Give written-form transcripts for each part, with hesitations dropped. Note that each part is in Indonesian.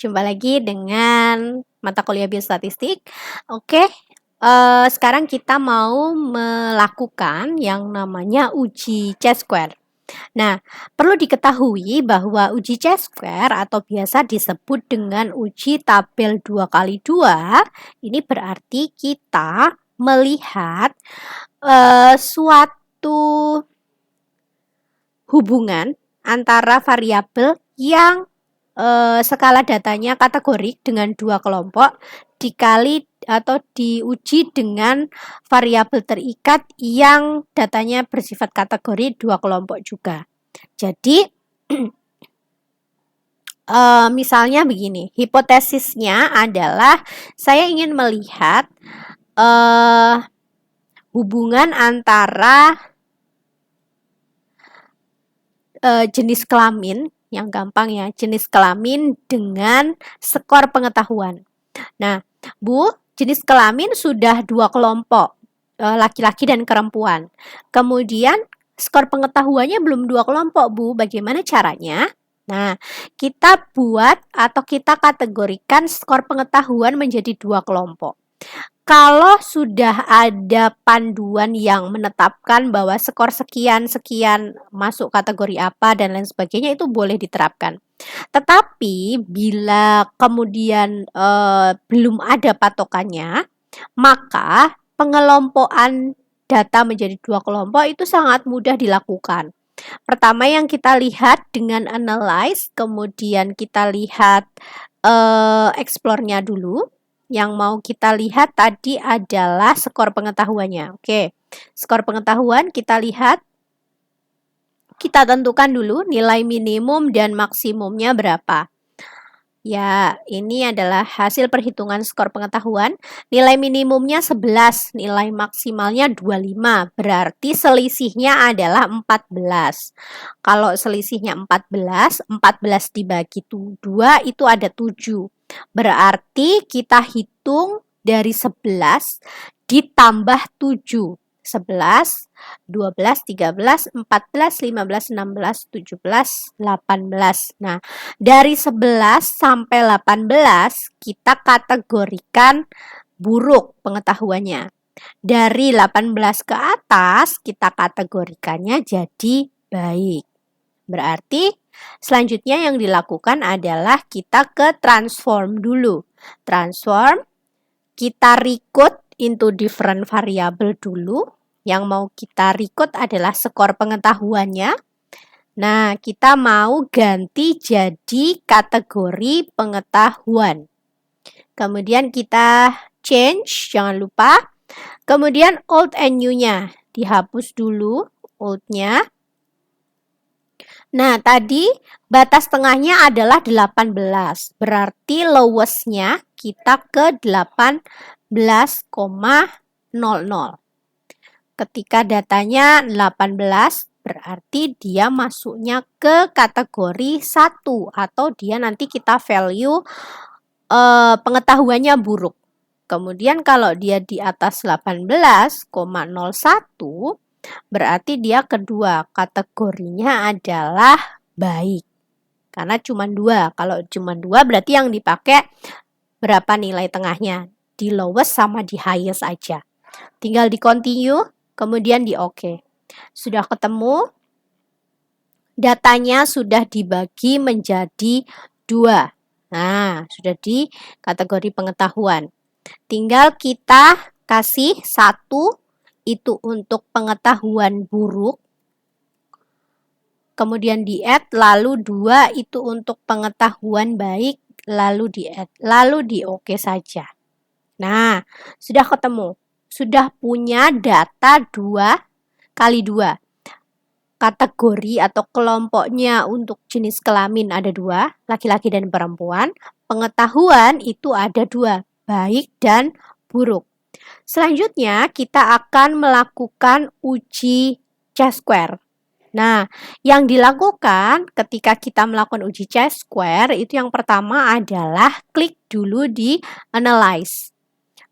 Jumpa lagi dengan mata kuliah biostatistik. Oke, sekarang kita mau melakukan yang namanya uji C-square. Nah, perlu diketahui bahwa uji C-square atau biasa disebut dengan uji tabel 2x2, ini berarti kita melihat suatu hubungan antara variabel yang skala datanya kategorik dengan dua kelompok dikali atau diuji dengan variabel terikat yang datanya bersifat kategori dua kelompok juga. Jadi misalnya begini, hipotesisnya adalah saya ingin melihat hubungan antara jenis kelamin, yang gampang ya, jenis kelamin dengan skor pengetahuan. Nah, Bu, jenis kelamin sudah dua kelompok, laki-laki dan perempuan. Kemudian skor pengetahuannya belum dua kelompok, Bu. Bagaimana caranya? Nah, kita buat atau kita kategorikan skor pengetahuan menjadi dua kelompok. Kalau sudah ada panduan yang menetapkan bahwa skor sekian-sekian masuk kategori apa dan lain sebagainya, itu boleh diterapkan. Tetapi bila kemudian belum ada patokannya, maka pengelompokan data menjadi dua kelompok itu sangat mudah dilakukan. Pertama yang kita lihat dengan analyze, kemudian kita lihat explore-nya dulu. Yang mau kita lihat tadi adalah skor pengetahuannya. Oke, skor pengetahuan kita lihat. Kita tentukan dulu nilai minimum dan maksimumnya berapa. Ya, ini adalah hasil perhitungan skor pengetahuan. Nilai minimumnya 11, nilai maksimalnya 25. Berarti selisihnya adalah 14. Kalau selisihnya 14, 14 dibagi 2 itu ada 7. Berarti kita hitung dari 11 ditambah 7. 11, 12, 13, 14, 15, 16, 17, 18. Nah, dari 11 sampai 18 kita kategorikan buruk pengetahuannya. Dari 18 ke atas kita kategorikannya jadi baik. Berarti selanjutnya yang dilakukan adalah kita ke transform dulu. Transform, kita recode into different variable dulu. Yang mau kita recode adalah skor pengetahuannya. Nah, kita mau ganti jadi kategori pengetahuan. Kemudian kita change, jangan lupa. Kemudian old and new-nya dihapus dulu, old-nya. Nah, tadi batas tengahnya adalah 18. Berarti lowest-nya kita ke 18,00. Ketika datanya 18, berarti dia masuknya ke kategori 1 atau dia nanti kita value pengetahuannya buruk. Kemudian kalau dia di atas 18,01, berarti dia kedua, kategorinya adalah baik. Karena cuma 2. Kalau cuma 2 berarti yang dipakai berapa nilai tengahnya? Di lowest sama di highest aja. Tinggal di continue, kemudian di OK. Sudah ketemu, datanya sudah dibagi menjadi 2. Nah, sudah di kategori pengetahuan. Tinggal kita kasih 1 itu untuk pengetahuan buruk. Kemudian di add, lalu 2 itu untuk pengetahuan baik, lalu di add, lalu di OK saja. Nah, sudah ketemu. Sudah punya data 2x2. Kategori atau kelompoknya untuk jenis kelamin ada 2, laki-laki dan perempuan. Pengetahuan itu ada 2, baik dan buruk. Selanjutnya kita akan melakukan uji C-square. Nah, yang dilakukan ketika kita melakukan uji C-square itu yang pertama adalah klik dulu di analyze.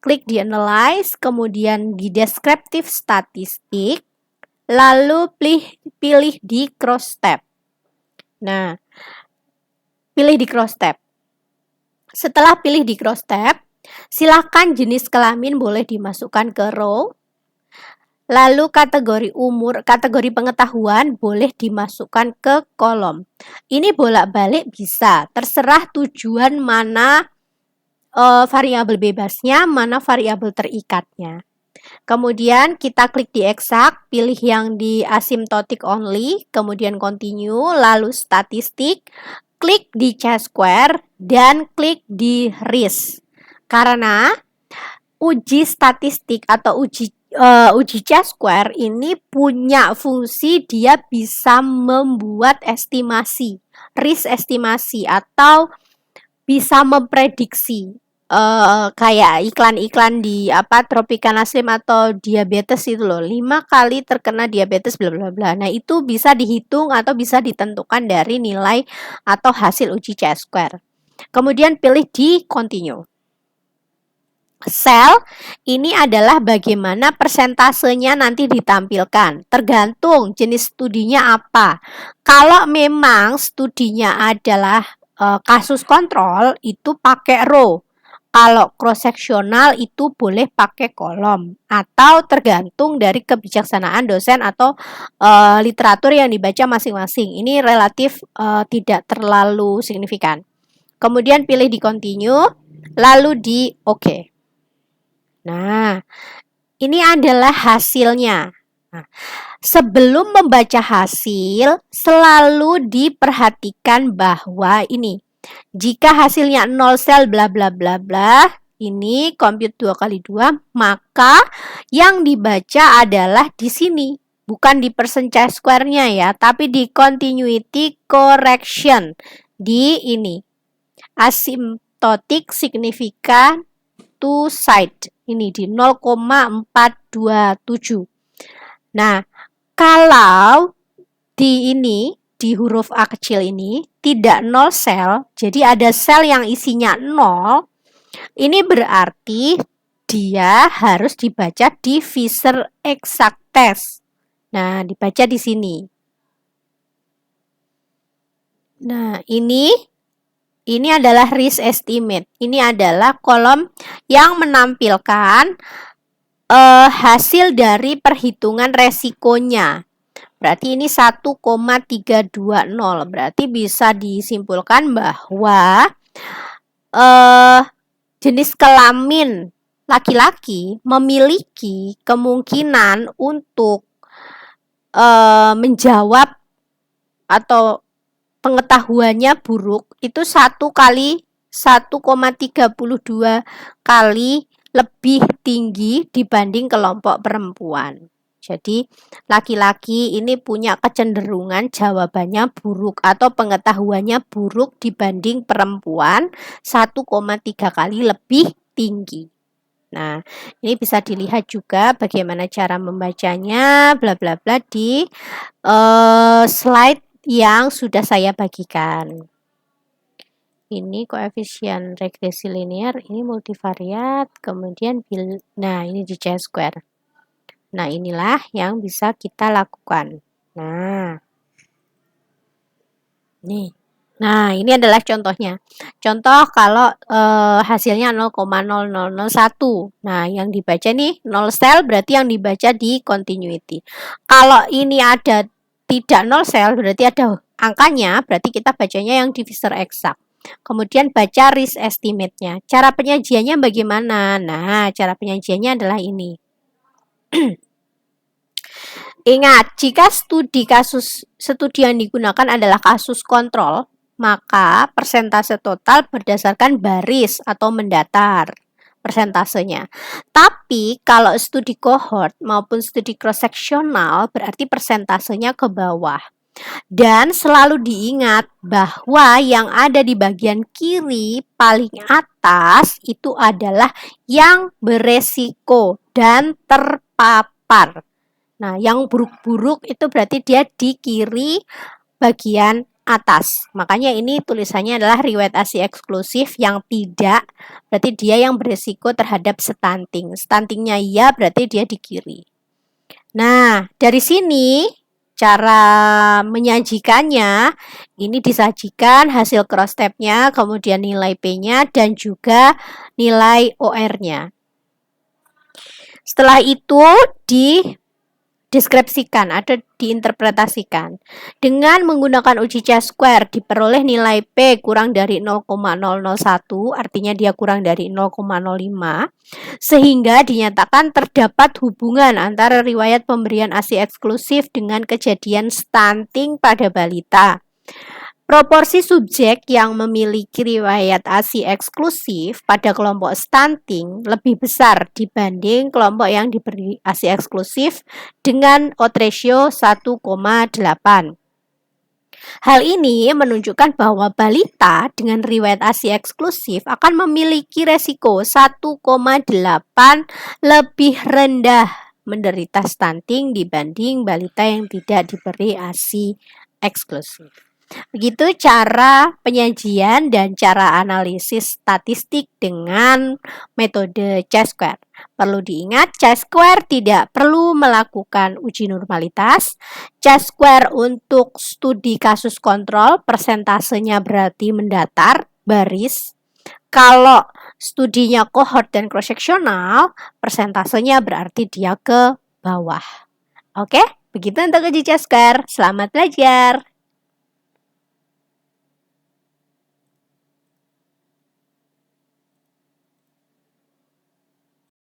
Klik di analyze, kemudian di descriptive statistik, lalu pilih di cross tab. Nah, pilih di cross tab. Setelah pilih di cross tab, silakan jenis kelamin boleh dimasukkan ke row. Lalu kategori pengetahuan boleh dimasukkan ke kolom. Ini bolak-balik bisa, terserah tujuan mana variabel bebasnya, mana variabel terikatnya. Kemudian kita klik di exact, pilih yang di asymptotic only, kemudian continue, lalu statistik, klik di chi-square, dan klik di RIS. Karena uji statistik atau uji chi-square ini punya fungsi dia bisa membuat estimasi, risk estimasi, atau bisa memprediksi kayak iklan-iklan di Tropicana Slim atau diabetes itu loh, 5 kali terkena diabetes bla bla bla. Nah, itu bisa dihitung atau bisa ditentukan dari nilai atau hasil uji chi-square. Kemudian pilih di continue. Sel ini adalah bagaimana persentasenya nanti ditampilkan, tergantung jenis studinya apa. Kalau memang studinya adalah kasus kontrol, itu pakai row. Kalau cross seksional itu boleh pakai kolom, atau tergantung dari kebijaksanaan dosen atau literatur yang dibaca masing-masing. Ini relatif tidak terlalu signifikan. Kemudian pilih di continue, lalu di OK. Nah, ini adalah hasilnya. Nah, sebelum membaca hasil, selalu diperhatikan bahwa ini, jika hasilnya 0 sel bla bla bla bla, ini compute 2 kali 2, maka yang dibaca adalah di sini. Bukan di percent chi-square-nya ya, tapi di continuity correction. Di ini. Asymptotic significant to side. Ini di 0,427. Nah, kalau di ini, di huruf A kecil ini, tidak 0 sel, jadi ada sel yang isinya 0, ini berarti dia harus dibaca di Fisher exact test. Nah, dibaca di sini. Nah, ini adalah risk estimate. Ini adalah kolom yang menampilkan hasil dari perhitungan resikonya. Berarti ini 1,320. Berarti bisa disimpulkan bahwa jenis kelamin laki-laki memiliki kemungkinan untuk menjawab atau pengetahuannya buruk itu 1 kali 1,32 kali lebih tinggi dibanding kelompok perempuan. Jadi laki-laki ini punya kecenderungan jawabannya buruk atau pengetahuannya buruk dibanding perempuan 1,3 kali lebih tinggi. Nah, ini bisa dilihat juga bagaimana cara membacanya bla bla bla di slide yang sudah saya bagikan. Ini koefisien regresi linear, ini multivariat, kemudian nah ini di chi-square. Nah, inilah yang bisa kita lakukan. Nah, nih. Nah, ini adalah contohnya. Contoh kalau hasilnya 0,0001. Nah, yang dibaca nih 0 sel, berarti yang dibaca di continuity. Kalau ini ada tidak 0 sel, berarti ada angkanya, berarti kita bacanya yang di Fisher exact. Kemudian baca risk estimate-nya. Cara penyajiannya bagaimana? Nah, cara penyajiannya adalah ini. Ingat, jika studi yang digunakan adalah kasus kontrol, maka persentase total berdasarkan baris atau mendatar persentasenya. Tapi kalau studi cohort maupun studi cross-seksional berarti persentasenya ke bawah. Dan selalu diingat bahwa yang ada di bagian kiri paling atas itu adalah yang beresiko dan terpapar. Nah, yang buruk-buruk itu berarti dia di kiri bagian atas. Makanya ini tulisannya adalah riwayat ASI eksklusif, yang tidak berarti dia yang beresiko terhadap stunting. Stuntingnya iya berarti dia di kiri. Nah, dari sini cara menyajikannya, ini disajikan hasil cross tab-nya, kemudian nilai P-nya, dan juga nilai OR-nya. Setelah itu deskripsikan atau diinterpretasikan. Dengan menggunakan uji C-square diperoleh nilai P kurang dari 0,001, artinya dia kurang dari 0,05, sehingga dinyatakan terdapat hubungan antara riwayat pemberian ASI eksklusif dengan kejadian stunting pada balita. Proporsi subjek yang memiliki riwayat ASI eksklusif pada kelompok stunting lebih besar dibanding kelompok yang diberi ASI eksklusif dengan odds ratio 1,8. Hal ini menunjukkan bahwa balita dengan riwayat ASI eksklusif akan memiliki resiko 1,8 lebih rendah menderita stunting dibanding balita yang tidak diberi ASI eksklusif. Begitu cara penyajian dan cara analisis statistik dengan metode C-square. Perlu diingat, C-square tidak perlu melakukan uji normalitas. C-square untuk studi kasus kontrol, persentasenya berarti mendatar, baris. Kalau studinya cohort dan cross-sectional, persentasenya berarti dia ke bawah. Oke, begitu untuk uji C-square. Selamat belajar!